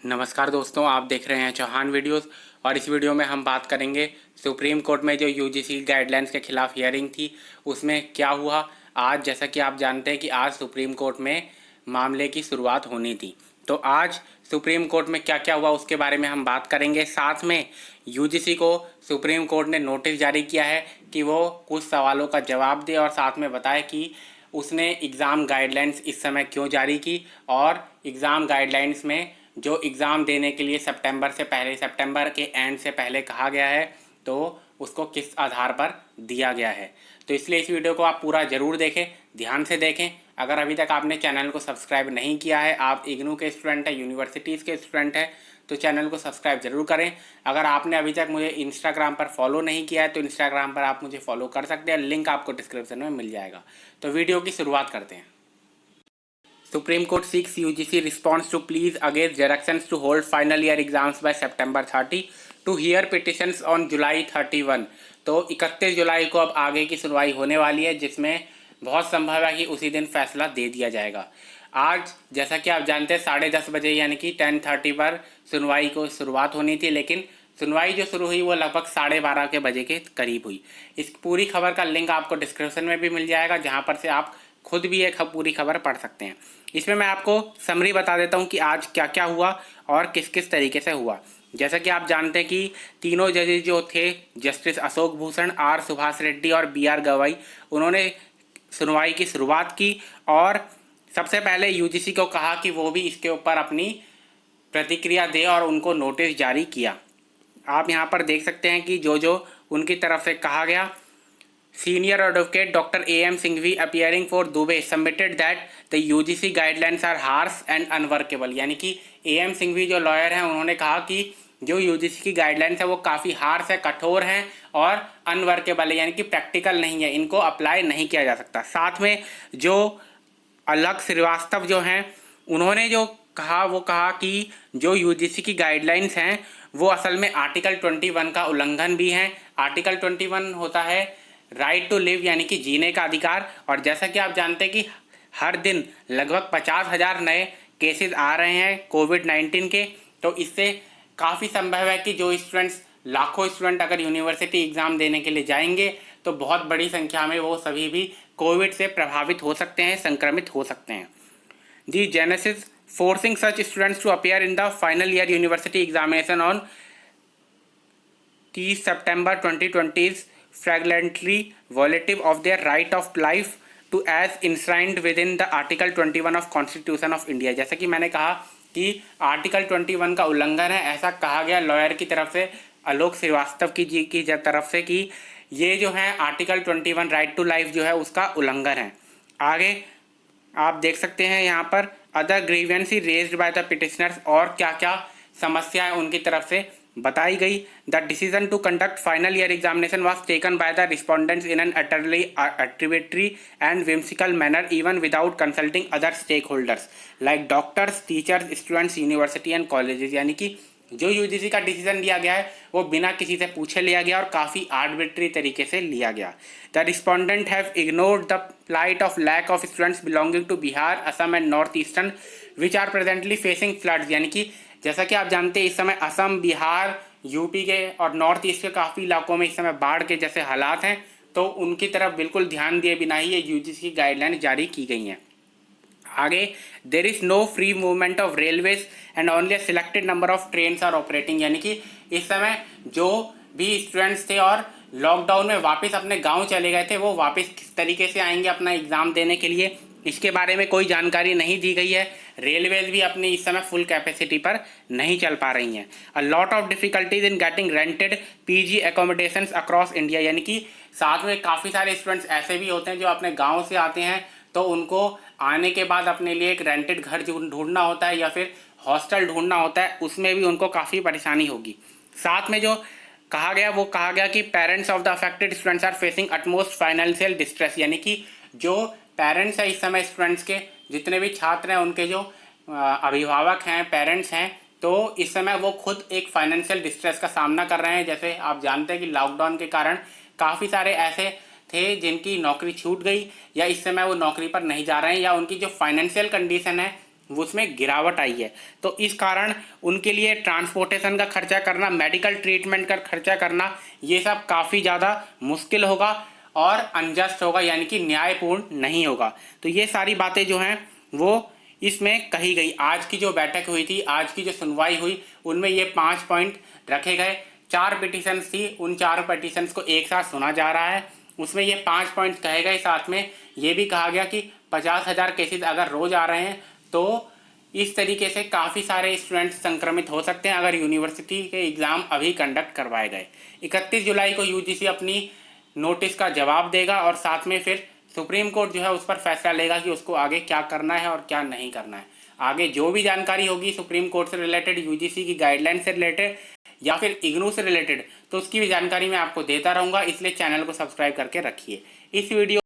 नमस्कार दोस्तों, आप देख रहे हैं चौहान वीडियोस। और इस वीडियो में हम बात करेंगे सुप्रीम कोर्ट में जो यूजीसी गाइडलाइंस के खिलाफ हियरिंग थी उसमें क्या हुआ। आज जैसा कि आप जानते हैं कि आज सुप्रीम कोर्ट में मामले की शुरुआत होनी थी, तो आज सुप्रीम कोर्ट में क्या क्या हुआ उसके बारे में हम बात करेंगे। साथ में यूजीसी को सुप्रीम कोर्ट ने नोटिस जारी किया है कि वो कुछ सवालों का जवाब दे और साथ में बताए कि उसने एग्ज़ाम गाइडलाइंस इस समय क्यों जारी की और एग्ज़ाम गाइडलाइंस में जो एग्ज़ाम देने के लिए सितंबर के एंड से पहले कहा गया है तो उसको किस आधार पर दिया गया है। तो इसलिए इस वीडियो को आप पूरा ज़रूर देखें, ध्यान से देखें। अगर अभी तक आपने चैनल को सब्सक्राइब नहीं किया है, आप इग्नू के स्टूडेंट हैं, यूनिवर्सिटीज़ के स्टूडेंट हैं, तो चैनल को सब्सक्राइब जरूर करें। अगर आपने अभी तक मुझे इंस्टाग्राम पर फॉलो नहीं किया है तो इंस्टाग्राम पर आप मुझे फॉलो कर सकते हैं, लिंक आपको डिस्क्रिप्शन में मिल जाएगा। तो वीडियो की शुरुआत करते हैं। Supreme Court seeks UGC response to pleas against directions to hold final year exams by September 30 to hear petitions on July 31। तो 31 जुलाई को अब आगे की सुनवाई होने वाली है, जिसमें बहुत संभव है कि उसी दिन फैसला दे दिया जाएगा। आज जैसा कि आप जानते हैं 10:30 बजे यानी कि 10:30 पर सुनवाई को शुरुआत होनी थी, लेकिन सुनवाई जो शुरू हुई वो लगभग 12:30 के बजे के करीब हुई। इस पूरी खबर का लिंक आपको डिस्क्रिप्शन में भी मिल जाएगा, जहाँ पर से आप खुद भी एक पूरी खबर पढ़ सकते हैं। इसमें मैं आपको समरी बता देता हूँ कि आज क्या क्या हुआ और किस किस तरीके से हुआ। जैसा कि आप जानते हैं कि तीनों जजेस जो थे, जस्टिस अशोक भूषण, आर सुभाष रेड्डी और बी आर गवाई, उन्होंने सुनवाई की शुरुआत की और सबसे पहले यूजीसी को कहा कि वो भी इसके ऊपर अपनी प्रतिक्रिया दे और उनको नोटिस जारी किया। आप यहाँ पर देख सकते हैं कि जो उनकी तरफ से कहा गया। Senior advocate doctor AM Singhvi appearing for Dubey submitted that the UGC guidelines are harsh and unworkable. यानी कि AM सिंघवी जो लॉयर हैं उन्होंने कहा कि जो यूजीसी की गाइडलाइंस है वो काफ़ी हार्श है, कठोर हैं और अनवर्केबल है, यानी कि प्रैक्टिकल नहीं है, इनको अप्लाई नहीं किया जा सकता। साथ में जो अलग श्रीवास्तव जो हैं उन्होंने जो कहा वो कहा कि जो यूजीसी की गाइडलाइंस हैं वो असल में आर्टिकल 21 का उल्लंघन भी है। आर्टिकल 21 होता है राइट टू लिव, यानी कि जीने का अधिकार। और जैसा कि आप जानते हैं कि हर दिन लगभग 50,000 नए केसेस आ रहे हैं कोविड-19 के, तो इससे काफ़ी संभव है कि जो स्टूडेंट्स, लाखों स्टूडेंट अगर यूनिवर्सिटी एग्ज़ाम देने के लिए जाएंगे तो बहुत बड़ी संख्या में वो सभी भी कोविड से प्रभावित हो सकते हैं, संक्रमित हो सकते हैं। The genesis forcing such students to appear in the final year university examination on 30 September 2020 is flagrantly violative of their right of life to as enshrined within the Article 21 of Constitution of India। जैसा कि मैंने कहा कि article 21 का उल्लंघन है, ऐसा कहा गया लॉयर की तरफ से, आलोक श्रीवास्तव की तरफ से, कि ये जो है आर्टिकल 21 राइट टू लाइफ जो है उसका उल्लंघन है। आगे आप देख सकते हैं यहाँ पर other grievances raised by the petitioners, और क्या क्या समस्याएं उनकी तरफ से बताई गई। The decision to conduct final year examination was taken by the respondents in an utterly arbitrary and whimsical manner even without consulting other stakeholders like doctors, teachers, students, university and colleges. यानी कि जो UGC का decision लिया गया है वो बिना किसी से पूछे लिया गया और काफ़ी आर्बिट्री तरीके से लिया गया। The respondent have ignored the plight of lack of students belonging to Bihar, Assam and north eastern which are presently facing floods. यानी कि जैसा कि आप जानते हैं इस समय असम, बिहार, यूपी के और नॉर्थ ईस्ट के काफ़ी इलाकों में इस समय बाढ़ के जैसे हालात हैं, तो उनकी तरफ बिल्कुल ध्यान दिए बिना ही ये यूजीसी की गाइडलाइन जारी की गई हैं। आगे there is no free movement of railways and only selected number of trains are operating. यानी कि इस समय जो भी स्टूडेंट्स थे और लॉकडाउन में वापस अपने गांव चले गए थे, वो वापस किस तरीके से आएंगे अपना एग्ज़ाम देने के लिए, इसके बारे में कोई जानकारी नहीं दी गई है। रेलवेज भी अपनी इस समय फुल कैपेसिटी पर नहीं चल पा रही हैं। A lot of difficulties in getting rented PG accommodations across India. यानी कि साथ में काफ़ी सारे स्टूडेंट्स ऐसे भी होते हैं जो अपने गाँव से आते हैं, तो उनको आने के बाद अपने लिए एक रेंटेड घर ढूंढना होता है या फिर हॉस्टल ढूंढना होता है, उसमें भी उनको काफ़ी परेशानी होगी। साथ में जो कहा गया कि parents of the affected students are facing utmost financial distress. यानी कि जो पेरेंट्स हैं इस समय स्टूडेंट्स के, जितने भी छात्र हैं उनके जो अभिभावक हैं, पेरेंट्स हैं, तो इस समय वो खुद एक फाइनेंशियल डिस्ट्रेस का सामना कर रहे हैं। जैसे आप जानते हैं कि लॉकडाउन के कारण काफ़ी सारे ऐसे थे जिनकी नौकरी छूट गई या इस समय वो नौकरी पर नहीं जा रहे हैं, या उनकी जो फाइनेंशियल कंडीशन है उसमें गिरावट आई है। तो इस कारण उनके लिए ट्रांसपोर्टेशन का खर्चा करना, मेडिकल ट्रीटमेंट का खर्चा करना, ये सब काफ़ी ज़्यादा मुश्किल होगा और अनजस्ट होगा, यानी कि न्यायपूर्ण नहीं होगा। तो ये सारी बातें जो हैं वो इसमें कही गई। आज की जो बैठक हुई थी, आज की जो सुनवाई हुई, उनमें ये 5 पॉइंट रखे गए। 4 पिटीशंस थी, उन 4 पिटीशंस को एक साथ सुना जा रहा है। उसमें ये 5 पॉइंट कहे गए। साथ में ये भी कहा गया कि 50,000 केसेस अगर रोज आ रहे हैं तो इस तरीके से काफ़ी सारे स्टूडेंट्स संक्रमित हो सकते हैं अगर यूनिवर्सिटी के एग्ज़ाम अभी कंडक्ट करवाए गए। 31 जुलाई को यूजीसी अपनी नोटिस का जवाब देगा और साथ में फिर सुप्रीम कोर्ट जो है उस पर फैसला लेगा कि उसको आगे क्या करना है और क्या नहीं करना है। आगे जो भी जानकारी होगी सुप्रीम कोर्ट से रिलेटेड, यूजीसी की गाइडलाइन से रिलेटेड या फिर इग्नू से रिलेटेड, तो उसकी भी जानकारी मैं आपको देता रहूँगा। इसलिए चैनल को सब्सक्राइब करके रखिए। इस वीडियो